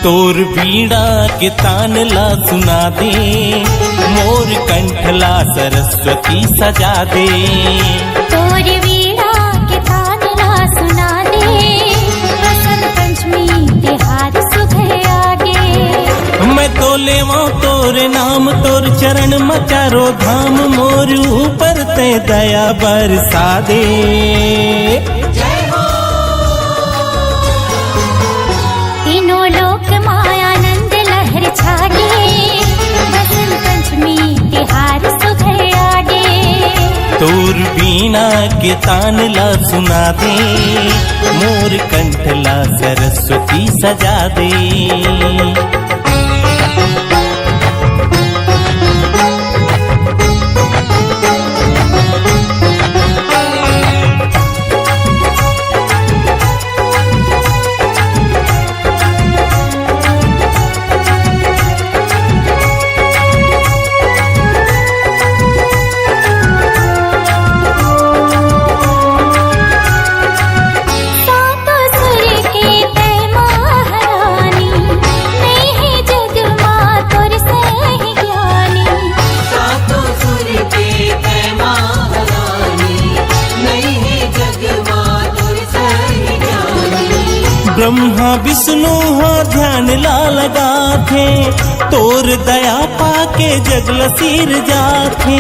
तोर बीड़ा के तान ला सुना दे, मोर कंठला सरस्वती सजा दे। तोर बीड़ा के तान ला सुना दे, बसंत पंचमी तिहार सुघे आगे। मैं तो लेवा तोर नाम, तोर चरण मचारो धाम, मोर ऊपर ते दया बरसा दे। तीनों लोक मायानंद लहर छागे, बसंत पंचमी तिहार सुघे आगे। तोर बीणा के तान ला सुना दे, मोर कंठला सरस्वती सजा दे। ब्रह्मा विष्णु हो ध्यान ला लगा थे, तोर दया पाके जगल सिर जाथे।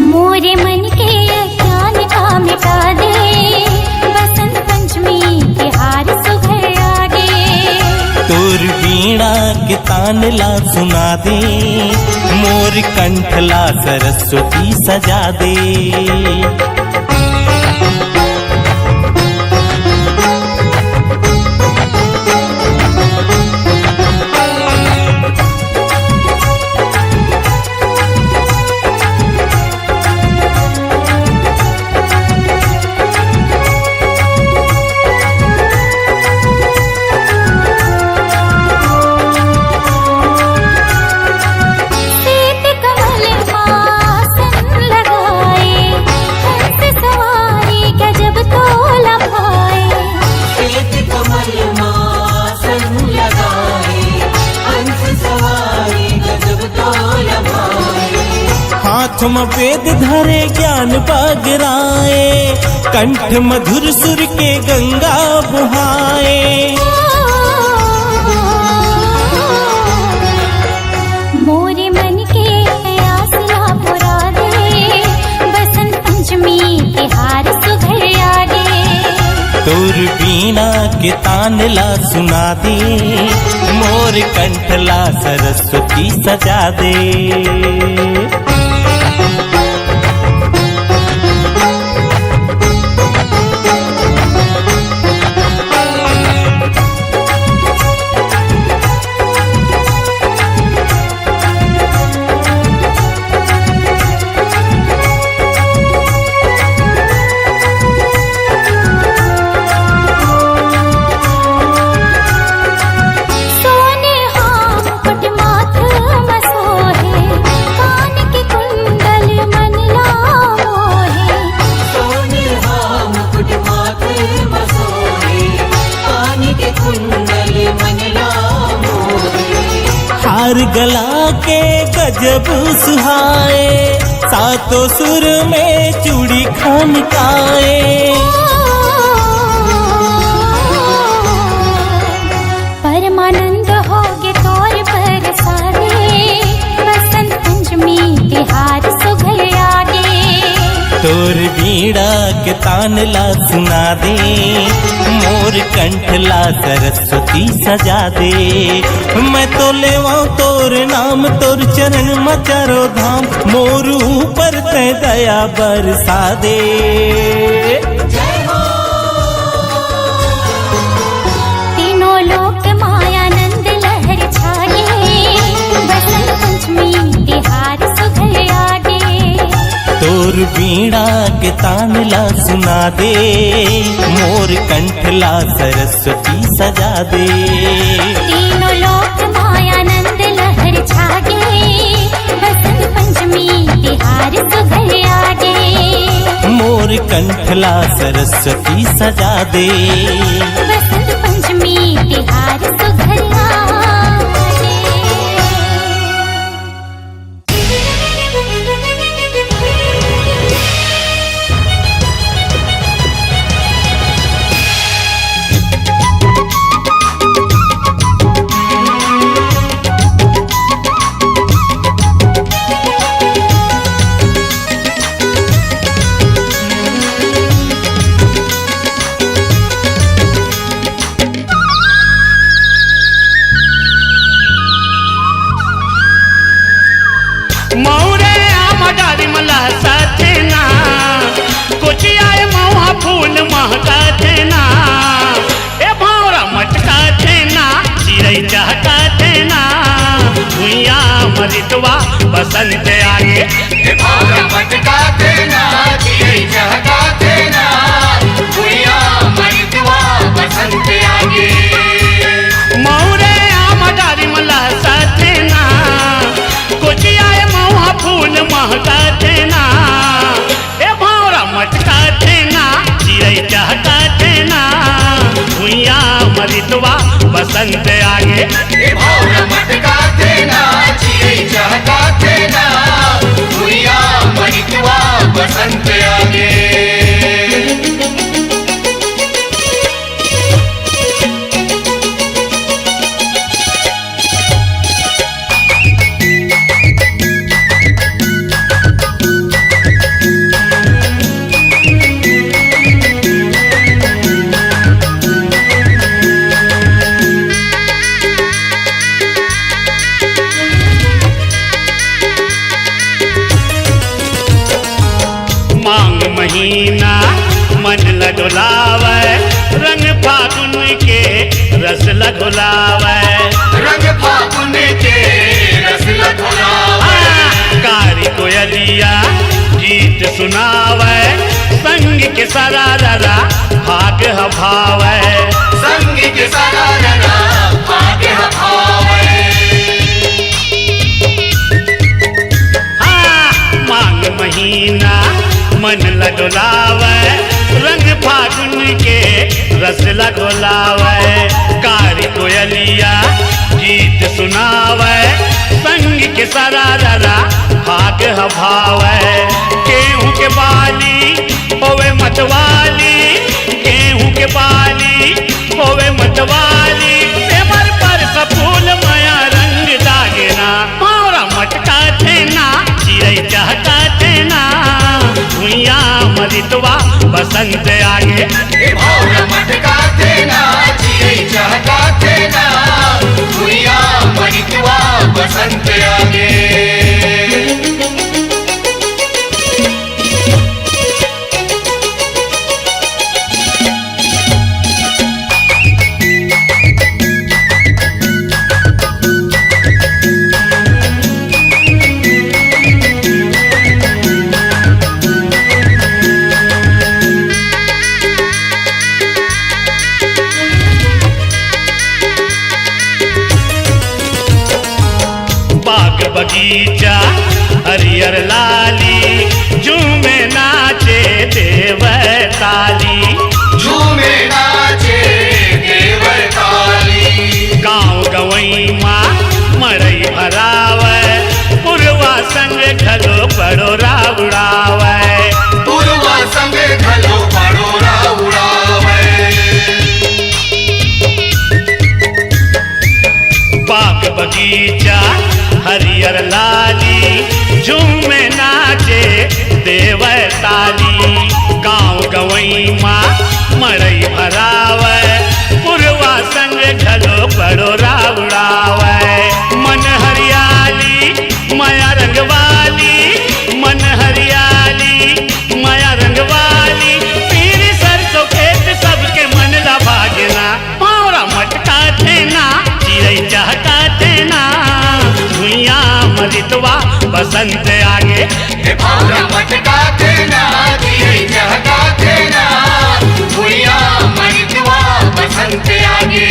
मोरे मन के अज्ञान का मिटा दे, बसंत पंचमी तिहार सुघे आगे। तोर बीणा के तान ला सुना दे, मोर कंठला सरस्वती सजा दे। हाथ में वेद धरे ज्ञान बगराए, कंठ मधुर सुर के गंगा बुहाए। मोरे मन के आस ला पुरा दे, बसंत पंचमी तिहार सुघे आगे। तोर बीणा के तान ला सुना दे, मोर कंठला सरस्वती सजा दे। हार गला के गजब सुहाए, सातों सुर में चूड़ी खनकाए। परमानंद होगे तोर बरसाने, बसंत पंचमी तिहार सुघे आगे। तोर बीड़ा के तान ला सुना दे, मोर कंठला सरस्वती सजा दे। मैं तो लेवा तोर नाम, तोर चरण मचारो धाम, मोर ऊपर ते दया बरसा दे। तीनों लोक मायानंद लहर छागे, बसंत पंचमी तिहार सुघे आगे। तोर बीड़ा के तान ला सुना दे, मोर कंठला सरस्वती सजा दे। तीनों लोक मायानंद लहर छागे, बसंत पंचमी तिहार सुघे आगे। मोर कंठ कंठला सरस्वती सजा दे। बसंत पंचमी तिहार सुघरिया मौरे आम डाली मला साथे ना, कुछ आए मौहा फूल महका थे ना, ए भौरा मटका थे ना, चिड़ै चहका थे ना, भुइया मरितवा बसंत आगे। ए भौरा मटका थे ना, चिड़ै चहका थे ना, भुइया मरितवा बसंत आगे। मौरे आम डाली मला साथे ना, कुछ आए मौहा फूल महका थे ना, ए भौरा मटका थे ना, चिड़ै चहका थे ना, भुइया मरितवा बसंत आगे। ए भौरा मटका थे ना, चिड़ै चहका थे ना, भुइया मरितवा बसंत आगे। मांग महीना मन लगुलावे, रंग फागुन के रस लगुलावे, रंग फागुन के रस लगुलावे, कारी कोयलिया गीत सुनावे, संग के सरारा भाग भावे, संग के सरारा भाग भावे। मांग महीना मन लगुलावे, रंग फागुन के रस लगुलावे, कारी कोयलिया गीत सुनावे, संग के सरारा भाग भावे। गेहूं के बाली होवे मतवाली, गेहूं के बाली होवे मतवाली, सेमर पर सफूल माया रंग दागना, भौरा मटका थे ना, चिड़ै चहका थे ना, भुइया मरितवा बसंत आगे। ए भौरा मटका थे ना, चिड़ै चहका थे ना, भुइया मरितवा बसंत आगे। बाग बगीचा हरियर लाली, झूमे नाचे देव ताली, झूमे नाचे देवर ताली, गाँव गवई माँ मड़ई भरावे, पुरवा संग घलो बड़ोरा उड़ावे, पुरवा संग घलो बड़ोरा उड़ावे। बाग बगीचा हरियर लाली, झूमे नाचे देव ताली, गाँव गवई माँ मड़ई भरावे, पुरवा संग घलो बड़ोरा उड़ावे। मन हरियाली माया रंगवाली, मन हरियाली माया रंगवाली, पीरी सरसों खेत सबके मन ला भागना, भौरा मटका थे ना, चिड़ै चहका थे ना, भुइया मरितवा बसंत आगे। ए भौरा मटका थे ना, चिड़ै चहका थे ना, भुइया मरितवा बसंत आगे।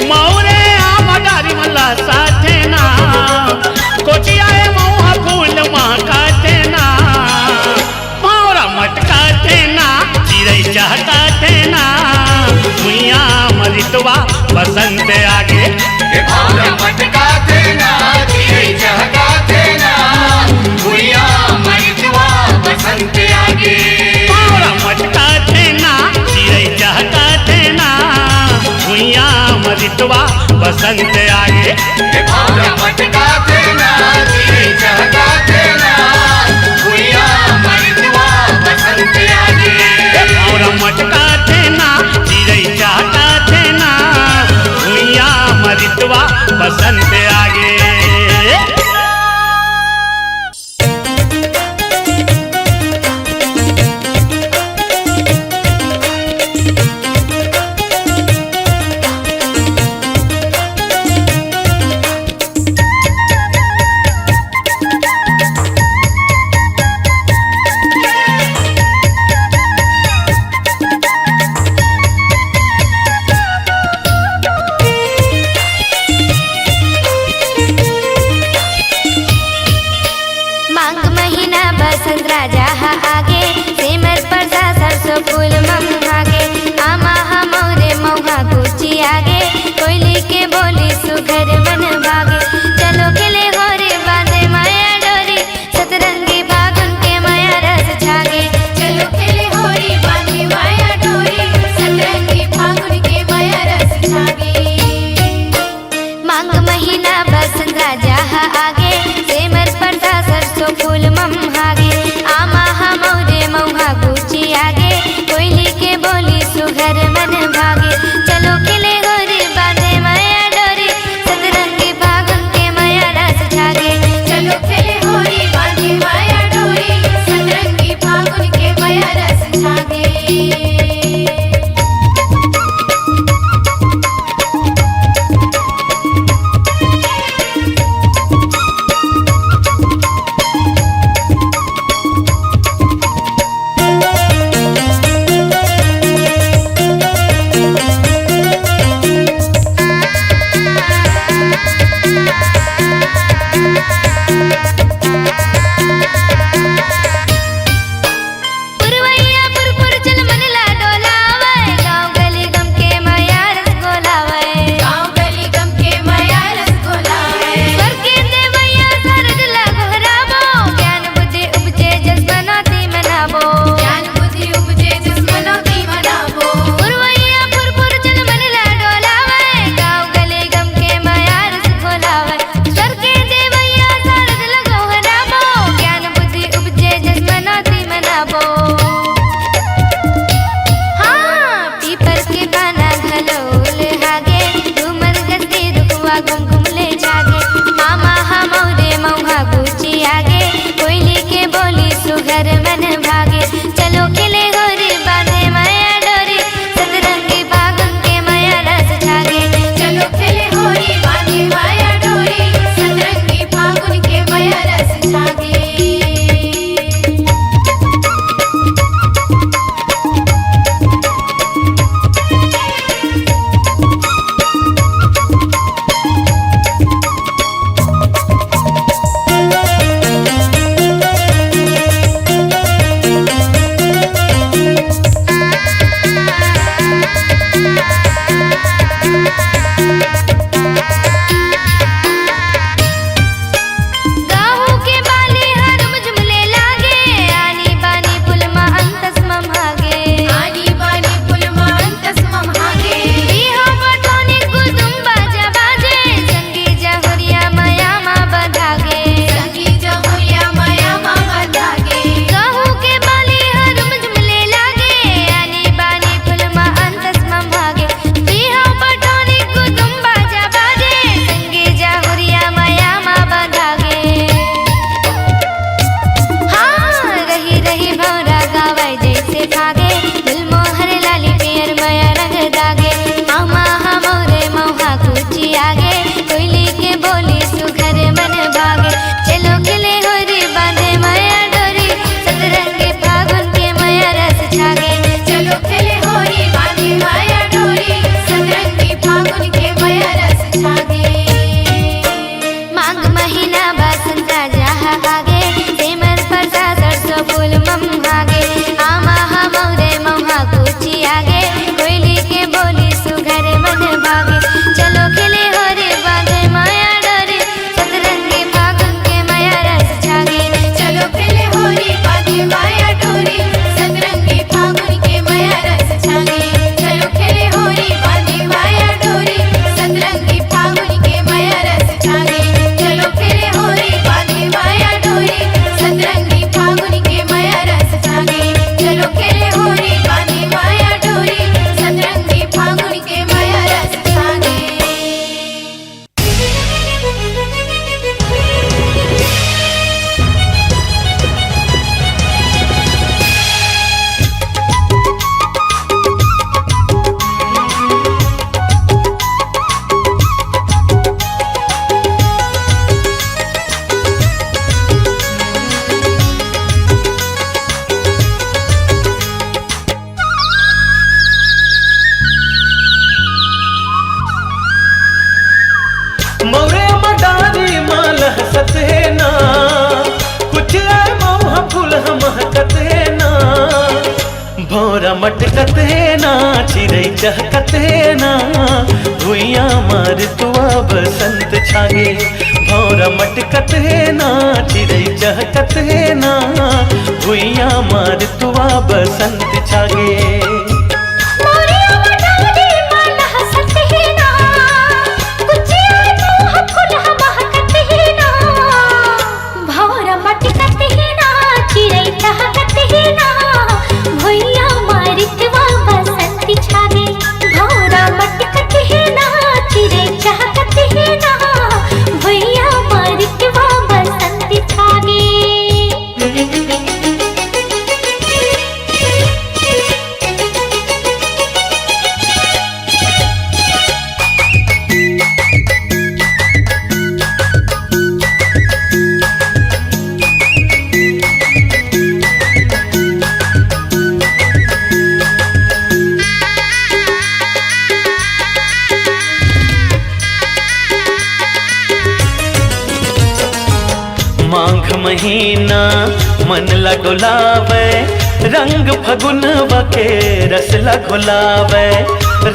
मौरे आम डाली मला साथे ना, कोची आए मौहा फूल महका थे ना, भौरा मटका थे मृतवा बसंत आगे। ए भौरा मटका देना दिए चहका देना भुइया मरितवा बसंत आगे। भौरा मटका देना चिड़ै चहका देना भुइया मरितवा बसंत आगे। ए भौरा मटका देना दिए चहका देना भुइया मरितवा बसंत आगे। भौरा मटका देना चिड़ै चहका देना भुइया मरितवा बसंत आगे। मांग महीना बसंत राजा हा आगे सिमर परसा सरसों फूल मम भागे आमा हा मोरे मौहा कुची आगे कोयली के बोली सुघर मन भागे चलो खिले होरे बांधे माया डोरी सतरंगी फागुन के माया रस छागे चलो खिले होरी बांधे माया डोरी सतरंगी फागुन के माया रस छागे। मांग महीना बसंत राजा हा आगे सिमर परसा सरसों फूल मम भागे आमा हा मोरे मौहा कुची आगे कोयली के बोली सुघर मन भागे चलो खिले होरी बांधे माया डोरी सतरंगी फागुन के माया रस छागे चलो खिले होरी बांधे माया डोरी सतरंगी फागुन के माया रस छागे। पुरवैया पुरपुर चल मनला डोलावे गाँव गली गम के माया रस गोलावे गाँव गली गम के माया रस गोलावे स्वर के देवैया सरग लगहराबो ज्ञान बुद्धि उपजे जस मनाती मनाबो ज्ञान बुद्धि उपजे जस मनाती मनाबो पुरवैया पुरपुर चल मनला डोलावे गाँव गली गम के माया रस गोलावे स्वर के देवैया सरग लगहराबो ज्ञान बुद्धि उपजे जस मनाती मनाबो। हाँ पीपर के पाना घलोल हागे घूमर गस्ती रुकवा घुम घुम ले जागे आमा हा मोरे मौहा गुची आगे कोयली के बोली सुघर मन भागे चलो खिले होरी बांधे माया डोरी सतरंगी फागुन के माया रस छागे चलो खिले होरी बांधे माया डोरी सतरंगी फागुन के माया रस छागे। गाहू के बाली चहकत है ना भुइया मार तुआ बसंत छागे भौरा मटकत है ना चिड़ै चहकत है ना भुइया मार तुआ बसंत छागे मोरिया मडाली माला हसत है ना कुचिया मोह फुलहा महकत है ना भौरा मटकत है ना चिड़ै चहकत है ना भुइया मारितवा बसंत छागे भौरा मटकत है ना चिड़ै चहकत है ना भुइया मारितवा बसंत छागे माघ महीना मन ला डोलावे रंग फगुन वके रसला घोलावे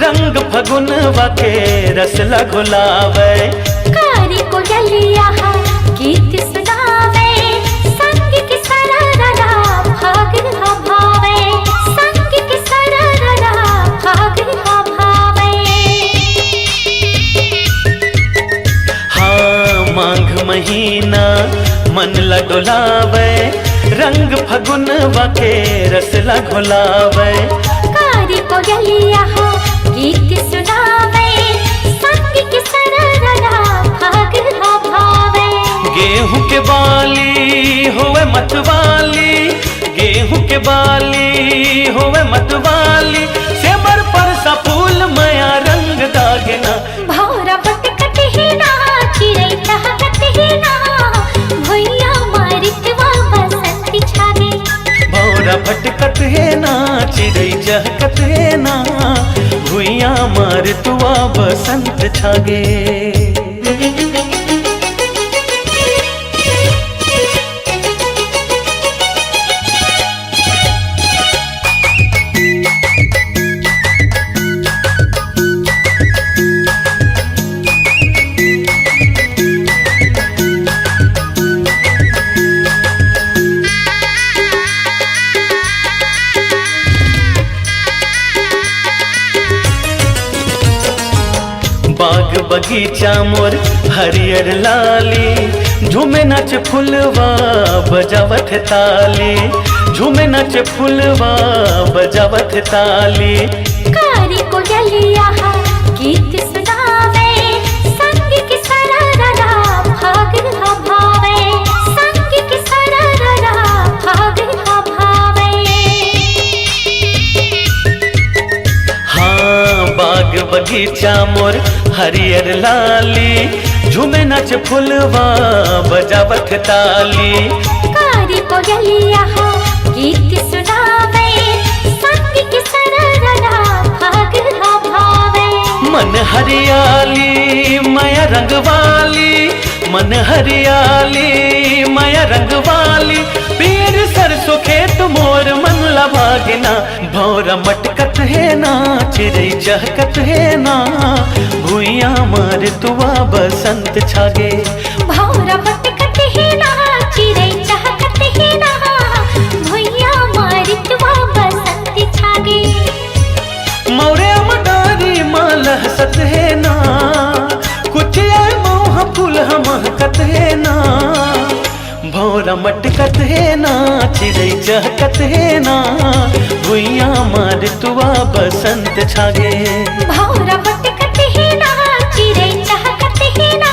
रंग फगुन वके रसला घोलावे कारी कोयलिया गीत सुनावे संग के सरररा भाग भावे संग के सरररा भाग भावे हाँ माघ महीना मन ला डोलावे रंग फगुन वके रसला घोलावे कारी कोयलिया गीत सुनावे संग के सरररा भाग भावे गेहूं के बाली होवे मतवाली गेहूं के बाली होवे मतवाली सेमर पर सा फूल मया रंग दागना भौरा बटकत है ना चिड़ै चहकत है ना भुइया मारितवा बसंत छागे भौरा भटकत है ना चिड़ै चहकत है ना भुइया मार तुआ बसंत छागे बाग बगीचा मोर हरियर लाली झूमे नाच फुलवा बजावत ताली झूमे नाच फुलवा बजावत ताली कारी कोयलिया गीत सुनावे संग के सरररा भाग भावे संग के सरररा भाग भावे हाँ बाग बगीचा मोर हरियर लाली झूमे नाच फुलवा बजावत ताली कारी कोयलिया गीत सुनावे संग के सरररा भाग भावे मन हरियाली माया रंग वाली मन हरियाली माया रंग वाली पीर सरसों खेत मोर मन ला भागना भौरा मटकत है ना चिड़ै चहकत है ना भुइया मार तुआ बसंत छागे भौरा बटकत है ना चिड़ै चहकत है ना भुइया मारितवा बसंत छागे मौरे मडारी माल हसत है ना कुछ आए मोह फूल महकत है ना भौरा मटकत है ना चिड़ै चहकत है ना भुइया मार तुआ बसंत छागे भौरा बटकत है ना चिड़ै चहकत है ना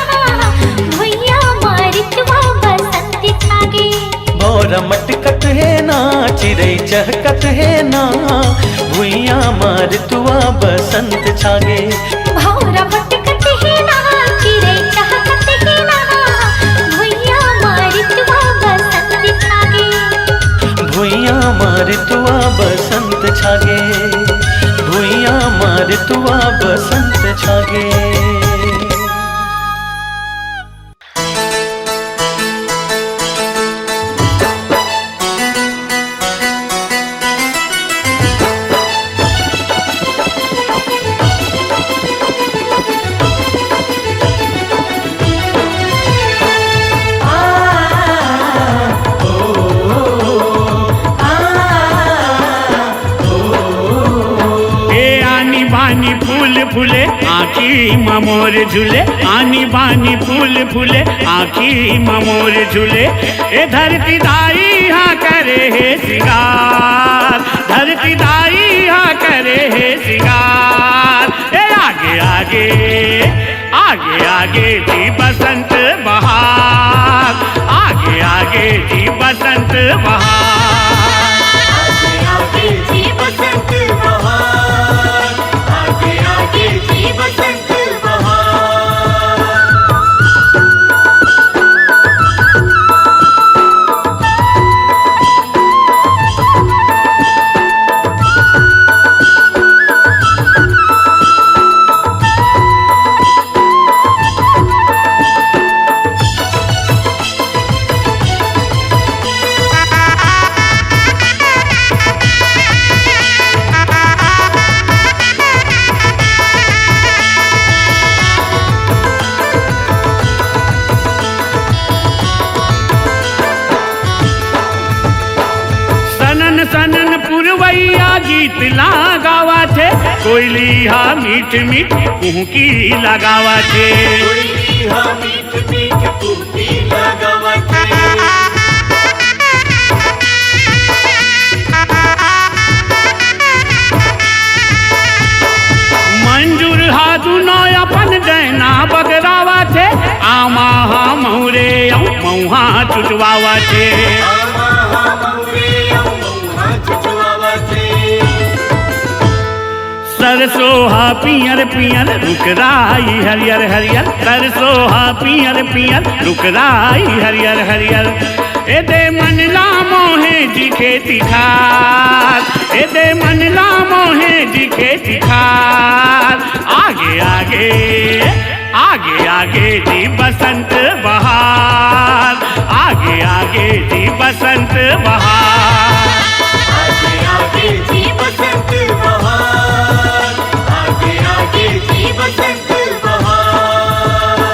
भुइया मारितवा बसंत छागे भौरा मटकत है ना चिड़ै चहकत है ना भुइया मार तुआ बसंत छागे भौरा बटकत है ना चिड़ै चहकत है ना भुइया मारितवा बसंत छागे भुइया मार तुआ बसंत छागे भुइया मार तुआ बसंत छागे में मोर झूले आनी बानी फूल फूले आँखी में मोर झूले ए धरती दाई हाँ करे है सिंगार धरती दाई हाँ करे है सिंगार ए आगे आगे आगे आगे जी बसंत बहार आगे आगे जी बसंत बहार आगे आगे जी बसंत बहार आगे आगे जी बसंत बहार सनन सनन पुरवैया गीत लगावा थे कोयली हा मीठ मीठ कुहकी लगावा थे कोयली हा मीठ मीठ कुहकी लगावते मंजूर हा दुनो अपन दैना बगरावा थे आमा हा मौरे मौहा चुटवावा थे आमा हा मौरे मौहा चुचवावते सरसों हा पियर पियर रुकराई हरियर हरियर सरसों हा पियर पियर रुकराई हरियर हरियर ए दे मन ला मोहे जी खेती खार ए दे मन ला मोहे जी खेती खार आगे आगे आगे आगे जी बसंत बहार आगे आगे जी बसंत बहार आगे आगे जी बसंत बहार आगे आगे जी बसंत बहार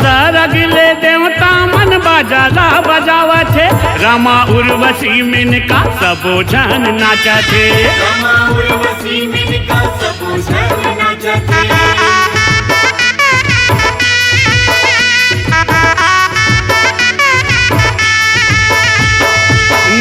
सरगले देवता मन बाजाला बजावा थे रमा उर्वशी मिनका सबो जन नाचा थे रमा उर्वशी मिनका सबो जन नाचते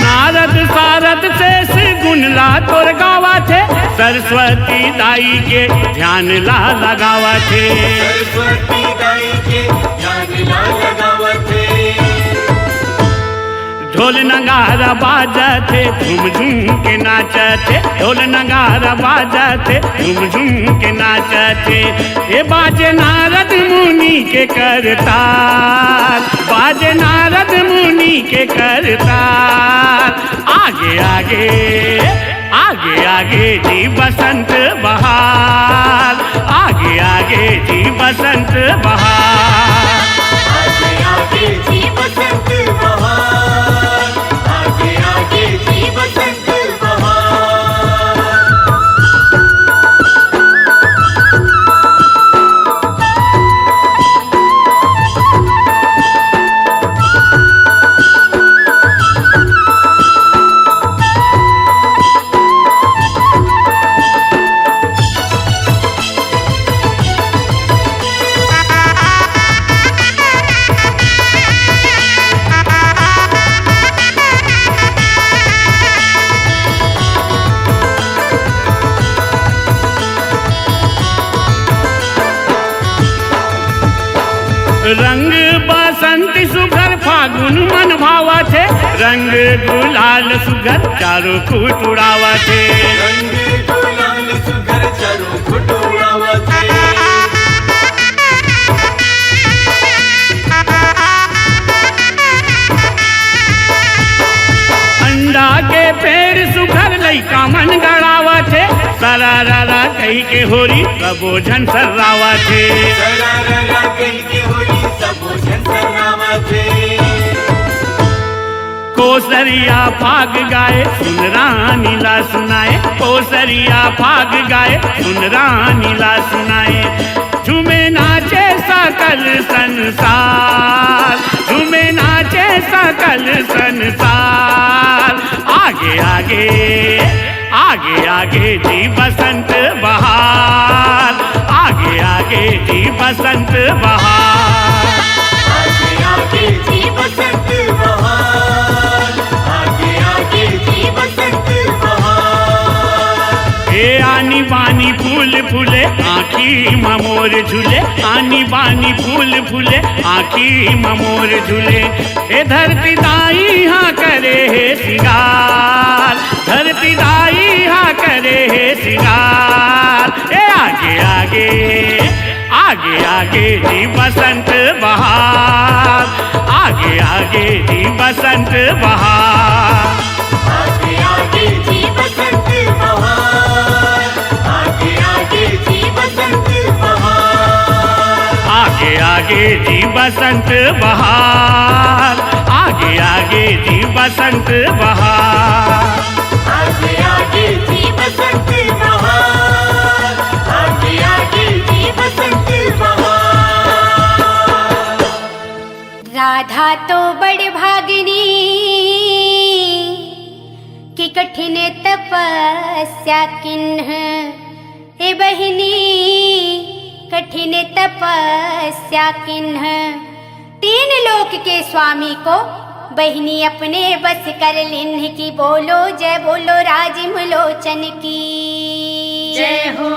नारद सारद से गुनला तोर गावा थे सरस्वती दाई के ध्यान ला लगावा थे सरस्वती दाई के ध्यान ला लगावते ढोल नगारा बाजते झूम झूम के नाचते ढोल नगारा बाजते झूम झूम के नाचते ए बाजे नारद मुनि के करतार बाजे नारद मुनि के करतार आगे आगे आगे आगे जी बसंत बहार आगे आगे जी बसंत बहार आगे आगे जी बसंत बहार आगे आगे जी बसंत बहार रंग बसंती सुघर फागुन मन भावा थे रंग गुलाल सुघर चारों कूट उड़ावा थे रंग गुलाल सुघर चारों कूट उड़ावते अंडा के पेड़ कही के होरी कबो झंसर रावा थे सरारा कही के होली सबो झंसरावा थे कोसरिया फाग गाए सुन रानी ला सुनाए कोसरिया फाग गाए सुन रानी ला सुनाए झूमे नाचे सकल संसार झूमे नाचे सकल संसार आगे आगे आगे आगे जी बसंत बहार आगे आगे जी बसंत बहार आगे आगे जी बसंत बहार आगे आगे जी बसंत बहार ए आनी बानी फूल फूले आँखी ममोर झूले आनी बानी फूल फूले आँखी ममोर झूले ए धरती दाई हाँ करे है सिंगार धरती दाई हाँ करे है सिंगार ए आगे आगे आगे आगे जी बसंत बहार आगे आगे जी बसंत बहार आगे आगे जी बसंत बहार आगे आगे जी बसंत बहार आगे आगे जी बसंत बहार आगे आगे जी बसंत बहार आगे आगे जी बसंत बहार आगे आगे जी बसंत बहार राधा तो बड़ भागिनी कि कठिन तपस्या किन्ह हे बहिनी कठिन तपस्या किन्ह तीन लोक के स्वामी को बहिनी अपने बस कर लिन्ह की बोलो राजिम लोचन की जय हो।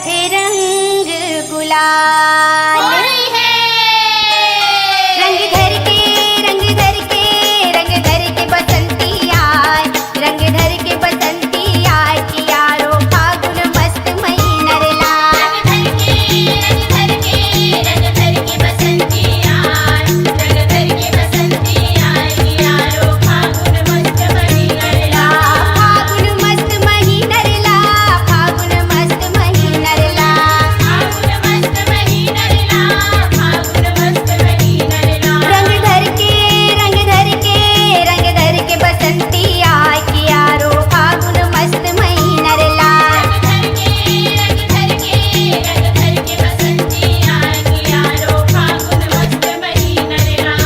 रखे रंग गुलाल। रंग धर के रंग धर के रंग धर के बसंती आए, रंग धर के बसंती आए कि यारो फागुन मस्त महीना रे लाल। रंग धर के रंग धर के बसंती आए, रंग धर के बसंती आए कि यारो फागुन मस्त महीना रे लाल। फागुन मस्त महीना रे ला, फागुन मस्त महीना रे ला। फागुन मस्त महीना रे लाल, फागुन मस्त महीना रे लाल। रंग धर के रंग धर के बसंती आए कि यारो फागुन मस्त महीना रे ला। रंग धर के बसंती आए कि यारो फागुन मस्त महीना रे लाल।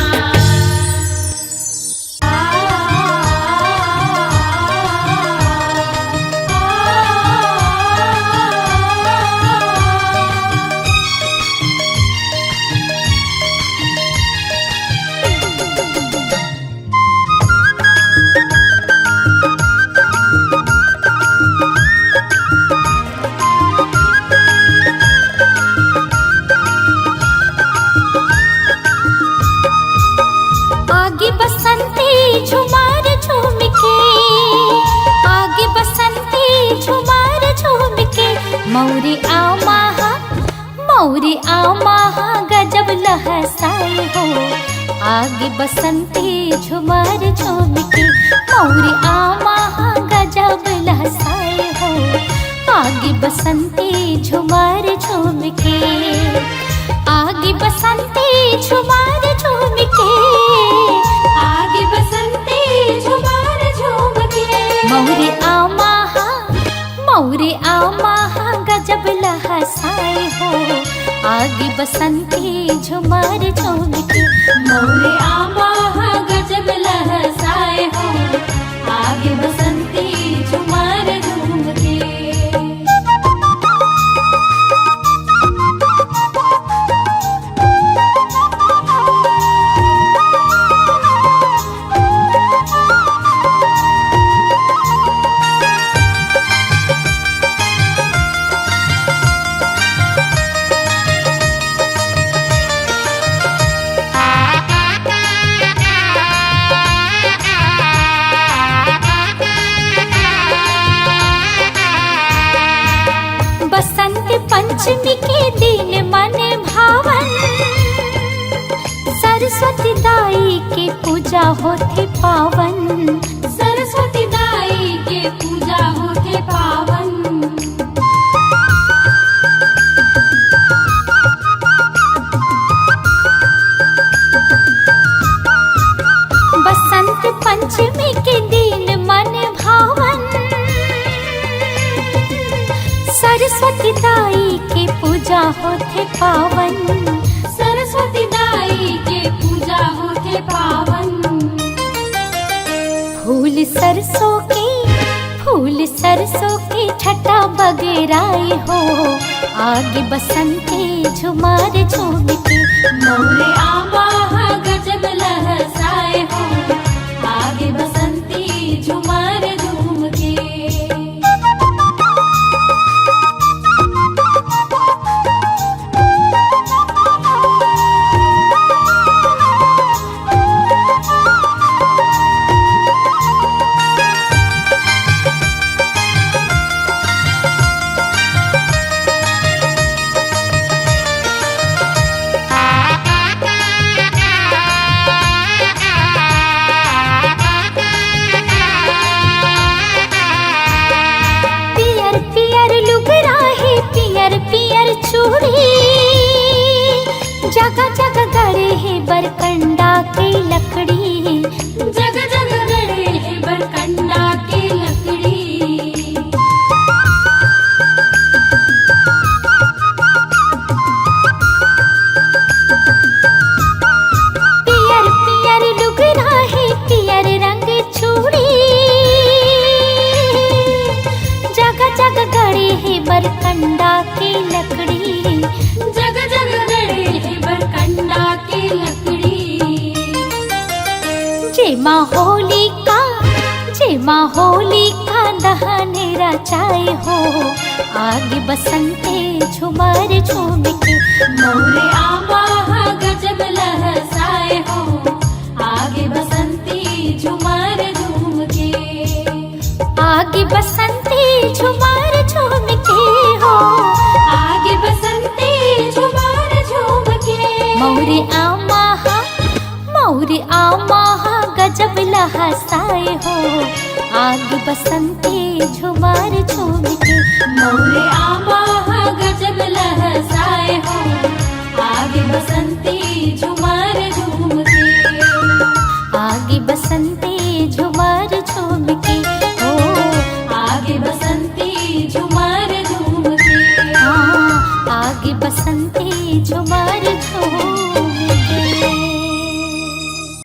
आगे बसंती झुमार झूम के, आगे बसंती झुमार झूम के, मौरी आओ महा गजब लहसाए हो। आगे बसंती झुमार झूम के, मौरी आओ महा गजब लहसाए हो। आगे बसंती झुमार झूम के, आगे बसंती झुमार झूम के, आगे बसंती झुमार झूम के, मौरी आओ महा गजब लहसाए हो। आगे बसंती झुमार झूम के, मौरी आओ महा गजब लहसाए हो। आगे बसंती झुमार झूम के। बसंत पंचमी के दिन मन भावन, सरस्वती दाई के पूजा होते पावन, सरस्वती दाई के पूजा होते पावन। बसंत पंचमी के दिन मन भावन, सरस्वती दाई के पूजा होते पावन, सरस्वती दाई के पूजा होते पावन। फूल सरसों के छटा बगेराई हो। आगे बसंती झुमार झूम के, मौरे आमा गजब लहसाए हो। आगे बसंती झुमार झूम के। जगह जगह गड़े है बरकंडा की लकड़ी, जगह जगह गड़े है बरकंडा की लकड़ी। पियर पियर लुगरा है पियर रंग चूड़ी, जगह जगह गड़े है बरकंडा की लकड़ी, जगह जगह गड़े है बरकंडा की लकड़ी। जेमा होली का दहन रचाए हो। आगे बसंते झुमार झूम के। मोरे आमा गजब लहसाए हो आगे बसंती झुमार झूम के। आगे बसंती झुमार झूम के हो, आगे बसंती झुमार झूम के। मोरे आमा गजब लहसाए हो आगे बसंती झुमार झूम के। मोरे आमा गजब लहसाए हो आगे बसंती झुमार झूम के। आगे बसंती